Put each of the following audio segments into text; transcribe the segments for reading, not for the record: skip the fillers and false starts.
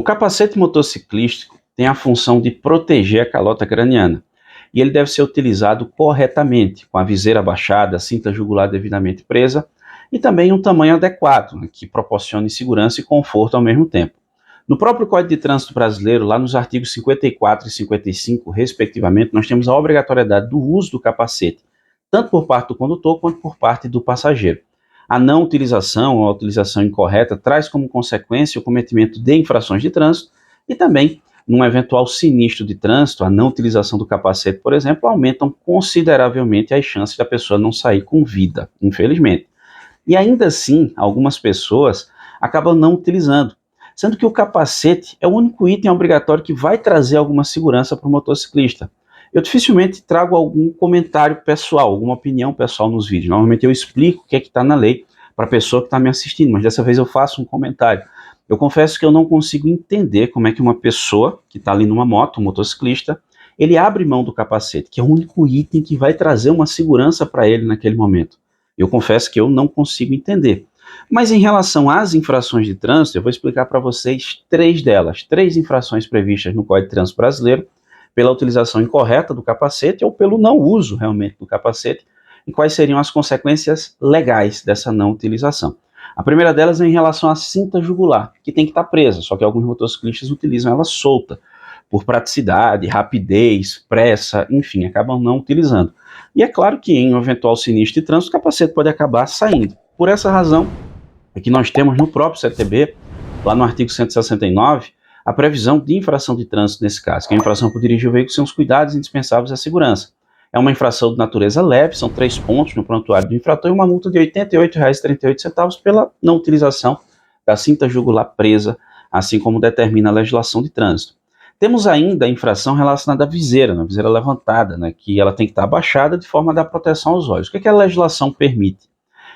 O capacete motociclístico tem a função de proteger a calota craniana e ele deve ser utilizado corretamente, com a viseira abaixada, a cinta jugular devidamente presa e também um tamanho adequado, que proporcione segurança e conforto ao mesmo tempo. No próprio Código de Trânsito Brasileiro, lá nos artigos 54 e 55, respectivamente, nós temos a obrigatoriedade do uso do capacete, tanto por parte do condutor quanto por parte do passageiro. A não utilização ou a utilização incorreta traz como consequência o cometimento de infrações de trânsito e também, num eventual sinistro de trânsito, a não utilização do capacete, por exemplo, aumentam consideravelmente as chances da pessoa não sair com vida, infelizmente. E ainda assim, algumas pessoas acabam não utilizando, sendo que o capacete é o único item obrigatório que vai trazer alguma segurança para o motociclista. Eu dificilmente trago algum comentário pessoal, alguma opinião pessoal nos vídeos. Normalmente eu explico o que é que está na lei para a pessoa que está me assistindo, mas dessa vez eu faço um comentário. Eu confesso que eu não consigo entender como é que uma pessoa que está ali numa moto, um motociclista, ele abre mão do capacete, que é o único item que vai trazer uma segurança para ele naquele momento. Eu confesso que eu não consigo entender. Mas em relação às infrações de trânsito, eu vou explicar para vocês três delas, três infrações previstas no Código de Trânsito Brasileiro, pela utilização incorreta do capacete ou pelo não uso realmente do capacete, e quais seriam as consequências legais dessa não utilização. A primeira delas é em relação à cinta jugular, que tem que estar presa, só que alguns motociclistas utilizam ela solta, por praticidade, rapidez, pressa, enfim, acabam não utilizando. E é claro que em um eventual sinistro de trânsito, o capacete pode acabar saindo. Por essa razão, é que nós temos no próprio CTB, lá no artigo 169, a previsão de infração de trânsito nesse caso, que é a infração por dirigir o veículo sem os cuidados indispensáveis à segurança. É uma infração de natureza leve, são 3 pontos no prontuário do infrator e uma multa de R$ 88,38 pela não utilização da cinta jugular presa, assim como determina a legislação de trânsito. Temos ainda a infração relacionada à viseira, na viseira levantada, que ela tem que estar abaixada de forma a dar proteção aos olhos. O que a legislação permite?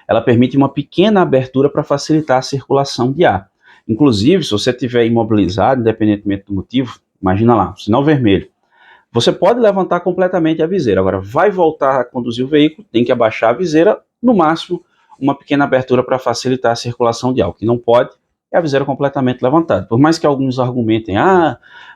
Ela permite uma pequena abertura para facilitar a circulação de ar. Inclusive, se você estiver imobilizado, independentemente do motivo, imagina lá, sinal vermelho, você pode levantar completamente a viseira. Agora, vai voltar a conduzir o veículo, tem que abaixar a viseira, no máximo, uma pequena abertura para facilitar a circulação de ar. O que não pode é a viseira completamente levantada. Por mais que alguns argumentem,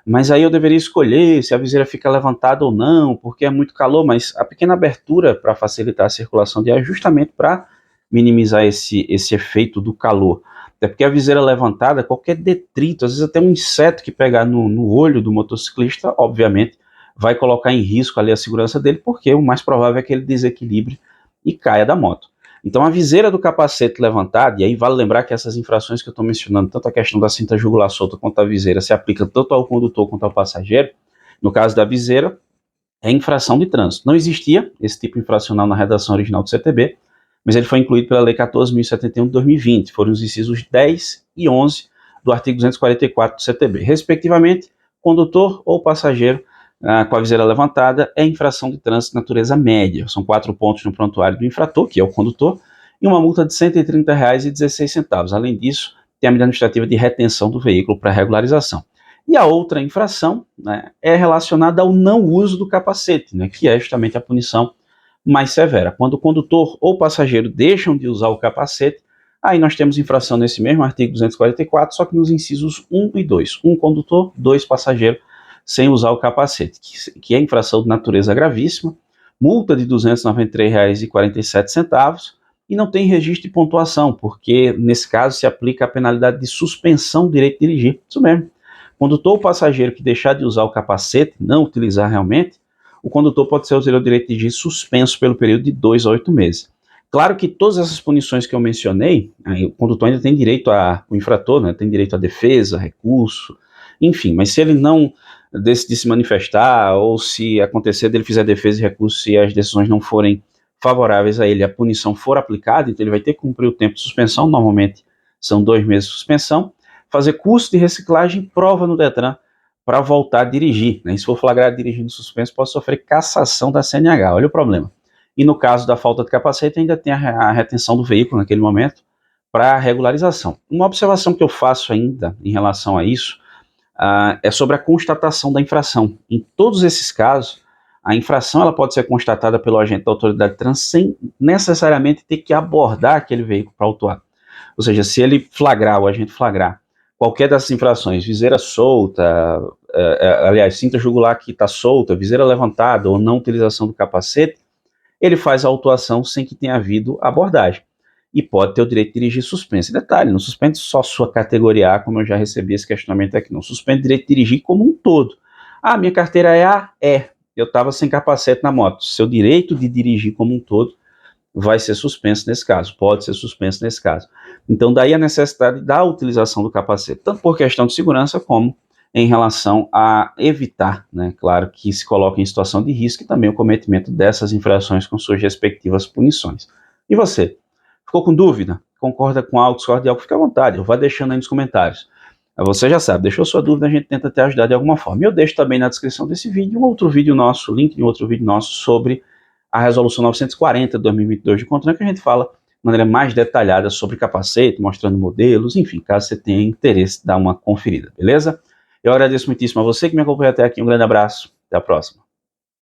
mas aí eu deveria escolher se a viseira fica levantada ou não, porque é muito calor, mas a pequena abertura para facilitar a circulação de ar é justamente para minimizar esse efeito do calor. Até porque a viseira levantada, qualquer detrito, às vezes até um inseto que pegar no olho do motociclista, obviamente, vai colocar em risco ali a segurança dele, porque o mais provável é que ele desequilibre e caia da moto. Então a viseira do capacete levantada, e aí vale lembrar que essas infrações que eu estou mencionando, tanto a questão da cinta jugular solta quanto a viseira, se aplica tanto ao condutor quanto ao passageiro. No caso da viseira, é infração de trânsito. Não existia esse tipo infracional na redação original do CTB, mas ele foi incluído pela Lei 14.071 de 2020, foram os incisos 10 e 11 do artigo 244 do CTB. Respectivamente, condutor ou passageiro com a viseira levantada é infração de trânsito de natureza média. São 4 pontos no prontuário do infrator, que é o condutor, e uma multa de R$ 130,16. Além disso, tem a medida administrativa de retenção do veículo para regularização. E a outra infração é relacionada ao não uso do capacete, que é justamente a punição mais severa. Quando o condutor ou passageiro deixam de usar o capacete, aí nós temos infração nesse mesmo artigo 244, só que nos incisos 1 e 2. 1 condutor, 2 passageiro, sem usar o capacete, que é infração de natureza gravíssima, multa de R$ 293,47 e não tem registro de pontuação, porque nesse caso se aplica a penalidade de suspensão do direito de dirigir. Isso mesmo. Condutor ou passageiro que deixar de usar o capacete, não utilizar realmente, o condutor pode ser o direito de dirigir suspenso pelo período de 2 a 8 meses. Claro que todas essas punições que eu mencionei, o condutor ainda tem direito o infrator, tem direito à defesa, recurso, enfim, mas se ele não decidir se manifestar, ou se acontecer dele fizer defesa e recurso, se as decisões não forem favoráveis a ele, a punição for aplicada, então ele vai ter que cumprir o tempo de suspensão, normalmente são 2 meses de suspensão, fazer curso de reciclagem, prova no Detran, para voltar a dirigir. E se for flagrado dirigindo suspenso, pode sofrer cassação da CNH, olha o problema. E no caso da falta de capacete, ainda tem a retenção do veículo naquele momento para regularização. Uma observação que eu faço ainda em relação a isso é sobre a constatação da infração. Em todos esses casos, a infração ela pode ser constatada pelo agente da autoridade de trânsito sem necessariamente ter que abordar aquele veículo para autuar. Ou seja, se ele flagrar, o agente flagrar, qualquer dessas infrações, viseira solta, aliás, cinta jugular que está solta, viseira levantada ou não utilização do capacete, ele faz a autuação sem que tenha havido abordagem. E pode ter o direito de dirigir suspenso. Detalhe, não suspende só sua categoria A, como eu já recebi esse questionamento aqui, não suspende o direito de dirigir como um todo. Ah, minha carteira é A? É. Eu estava sem capacete na moto. Seu direito de dirigir como um todo vai ser suspenso nesse caso, pode ser suspenso nesse caso. Então, daí a necessidade da utilização do capacete, tanto por questão de segurança, como em relação a evitar, né, claro, que se coloque em situação de risco e também o cometimento dessas infrações com suas respectivas punições. E você? Ficou com dúvida? Concorda com algo, discorda de algo? Fique à vontade, vá deixando aí nos comentários. Você já sabe, deixou sua dúvida, a gente tenta te ajudar de alguma forma. E eu deixo também na descrição desse vídeo um outro vídeo nosso, link de um outro vídeo nosso sobre a resolução 940 de 2022 de CONTRAN, que a gente fala de maneira mais detalhada sobre capacete, mostrando modelos, enfim, caso você tenha interesse, dá uma conferida, beleza? Eu agradeço muitíssimo a você que me acompanhou até aqui, um grande abraço, até a próxima.